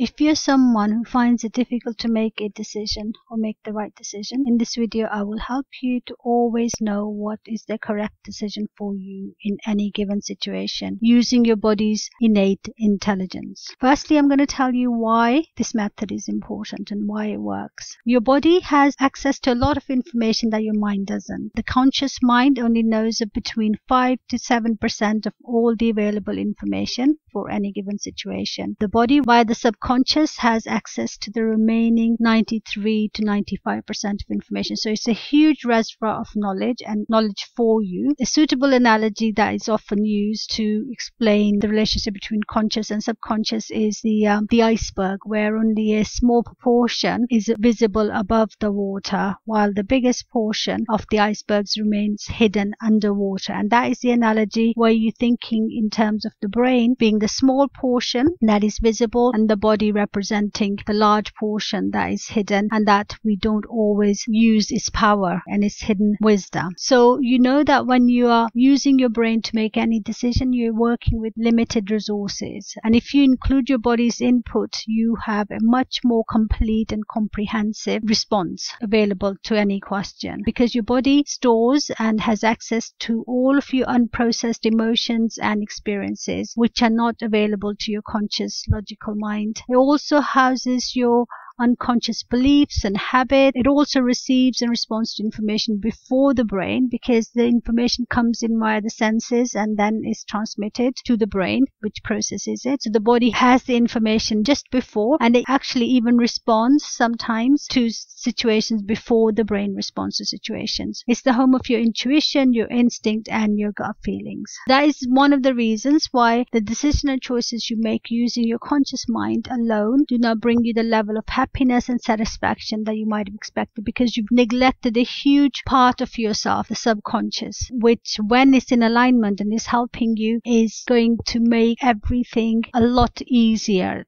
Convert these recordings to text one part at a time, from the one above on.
If you're someone who finds it difficult to make a decision or make the right decision, in this video I will help you to always know what is the correct decision for you in any given situation using your body's innate intelligence. Firstly, I'm going to tell you why this method is important and why it works. Your body has access to a lot of information that your mind doesn't. The conscious mind only knows between 5 to 7% of all the available information for any given situation. The body, via the subconscious, has access to the remaining 93 to 95% of information. So it's a huge reservoir of knowledge and knowledge for you. A suitable analogy that is often used to explain the relationship between conscious and subconscious is the iceberg, where only a small proportion is visible above the water, while the biggest portion of the icebergs remains hidden underwater. And that is the analogy where you're thinking in terms of the brain being the small portion that is visible and the body representing the large portion that is hidden and that we don't always use its power and its hidden wisdom. So you know that when you are using your brain to make any decision, you're working with limited resources. And if you include your body's input, you have a much more complete and comprehensive response available to any question, because your body stores and has access to all of your unprocessed emotions and experiences which are not available to your conscious logical mind. It also houses your unconscious beliefs and habits. It also receives and responds to information before the brain, because the information comes in via the senses and then is transmitted to the brain, which processes it. So the body has the information just before, and it actually even responds sometimes to situations before the brain responds to situations. It's the home of your intuition, your instinct, and your gut feelings. That is one of the reasons why the decision and choices you make using your conscious mind alone do not bring you the level of happiness and satisfaction that you might have expected, because you've neglected a huge part of yourself, the subconscious, which when it's in alignment and is helping you, is going to make everything a lot easier.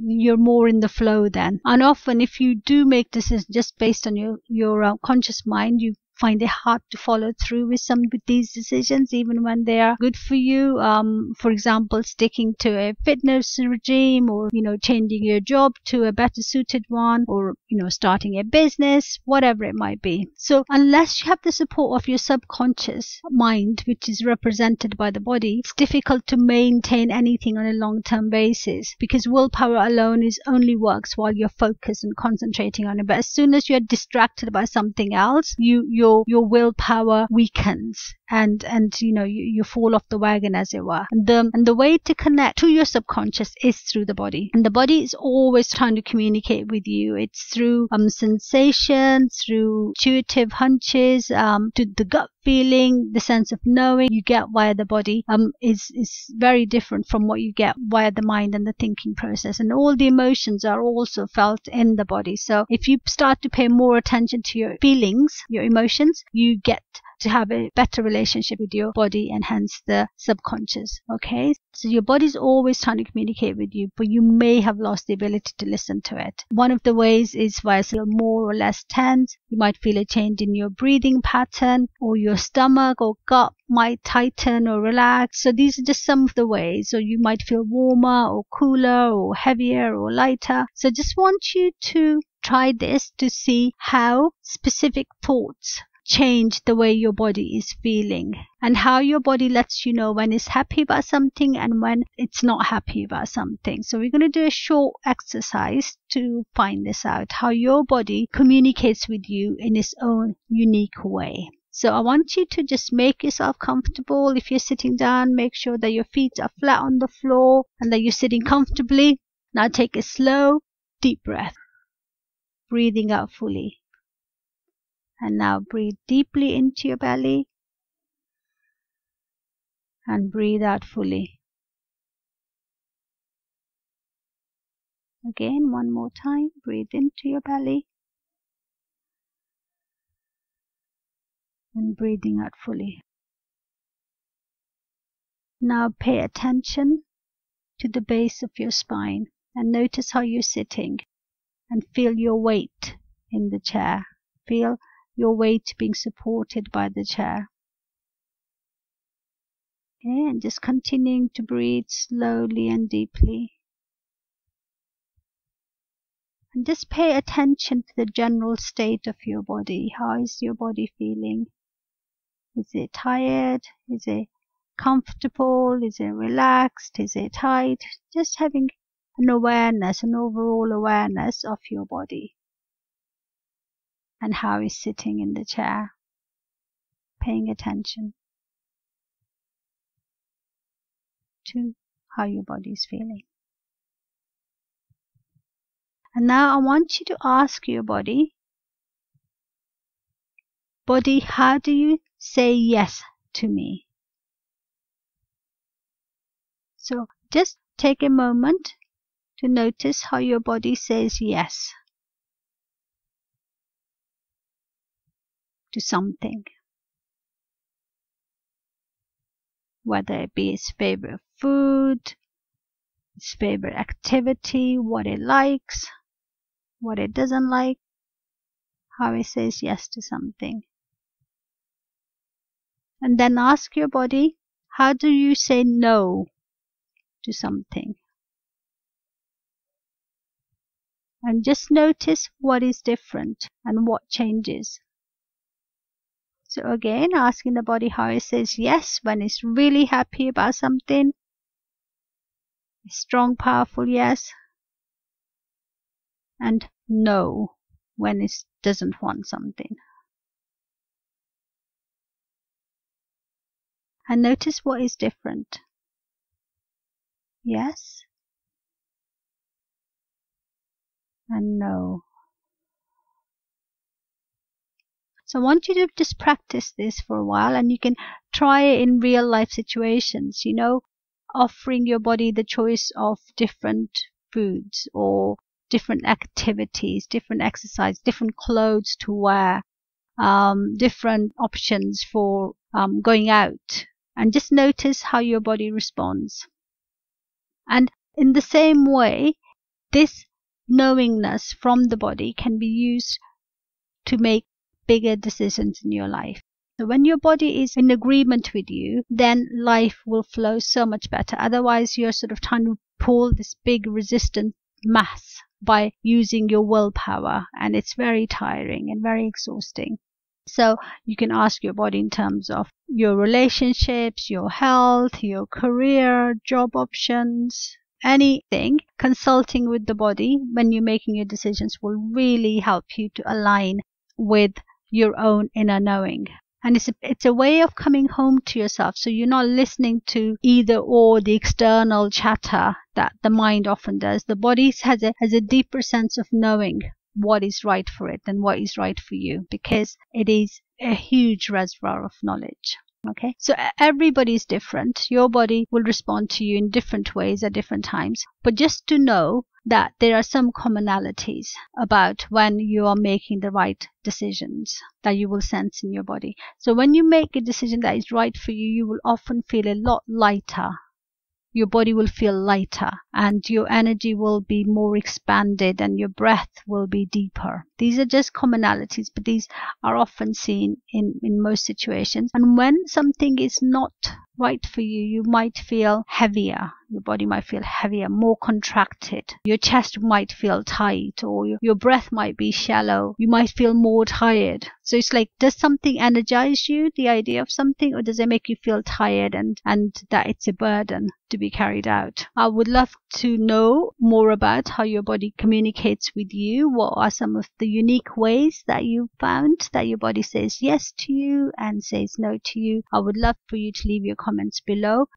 You're more in the flow then. And often if you do make decisions just based on your conscious mind, you find it hard to follow through with some of these decisions, even when they are good for you. For example, sticking to a fitness regime, or changing your job to a better suited one, or starting a business, whatever it might be. So unless you have the support of your subconscious mind, which is represented by the body, it's difficult to maintain anything on a long-term basis, because willpower alone only works while you're focused and concentrating on it. But as soon as you're distracted by something else, your willpower weakens, and you fall off the wagon, as it were. And the way to connect to your subconscious is through the body, and the body is always trying to communicate with you. It's through sensation, through intuitive hunches, to the gut feeling, the sense of knowing you get via the body is very different from what you get via the mind and the thinking process. And all the emotions are also felt in the body. So if you start to pay more attention to your feelings, your emotions, you get to have a better relationship with your body, and hence the subconscious. Okay, so your body's always trying to communicate with you, but you may have lost the ability to listen to it. One of the ways is via more or less tense. You might feel a change in your breathing pattern, or your stomach or gut might tighten or relax. So these are just some of the ways. So you might feel warmer or cooler or heavier or lighter. So just want you to try this to see how specific thoughts change the way your body is feeling, and how your body lets you know when it's happy about something and when it's not happy about something. So we're going to do a short exercise to find this out, how your body communicates with you in its own unique way. So I want you to just make yourself comfortable. If you're sitting down, make sure that your feet are flat on the floor and that you're sitting comfortably. Now take a slow, deep breath, breathing out fully. And now breathe deeply into your belly and breathe out fully. Again, one more time. Breathe into your belly and breathing out fully. Now pay attention to the base of your spine and notice how you're sitting, and feel your weight in the chair. Feel your weight being supported by the chair. Okay, and just continuing to breathe slowly and deeply. And just pay attention to the general state of your body. How is your body feeling? Is it tired? Is it comfortable? Is it relaxed? Is it tight? Just having an awareness, an overall awareness of your body. And how is sitting in the chair. Paying attention to how your body is feeling. And now I want you to ask your body, how do you say yes to me? So just take a moment to notice how your body says yes to something. Whether it be its favorite food, its favorite activity, what it likes, what it doesn't like, how it says yes to something. And then ask your body, how do you say no to something? And just notice what is different and what changes. So again, asking the body how it says yes when it's really happy about something. A strong, powerful yes. And no when it doesn't want something. And notice what is different. Yes and no. So I want you to just practice this for a while, and you can try it in real life situations, offering your body the choice of different foods or different activities, different exercise, different clothes to wear, different options for going out, and just notice how your body responds. And in the same way, this knowingness from the body can be used to make bigger decisions in your life. So when your body is in agreement with you, then life will flow so much better. Otherwise, you're sort of trying to pull this big resistant mass by using your willpower, and it's very tiring and very exhausting. So you can ask your body in terms of your relationships, your health, your career, job options, anything. Consulting with the body when you're making your decisions will really help you to align with your own inner knowing. And it's a way of coming home to yourself, so you're not listening to either or the external chatter that the mind often does. The body has a deeper sense of knowing what is right for it and what is right for you, because it is a huge reservoir of knowledge. Okay, so everybody is different. Your body will respond to you in different ways at different times, but just to know that there are some commonalities about when you are making the right decisions that you will sense in your body. So when you make a decision that is right for you, you will often feel a lot lighter. Your body will feel lighter, and your energy will be more expanded, and your breath will be deeper. These are just commonalities, but these are often seen in most situations. And when something is not right for you, you might feel heavier. Your body might feel heavier, more contracted. Your chest might feel tight, or your breath might be shallow. You might feel more tired. So it's like, does something energize you, the idea of something, or does it make you feel tired and that it's a burden to be carried out? I would love to know more about how your body communicates with you. What are some of the unique ways that you found that your body says yes to you and says no to you? I would love for you to leave your comments below.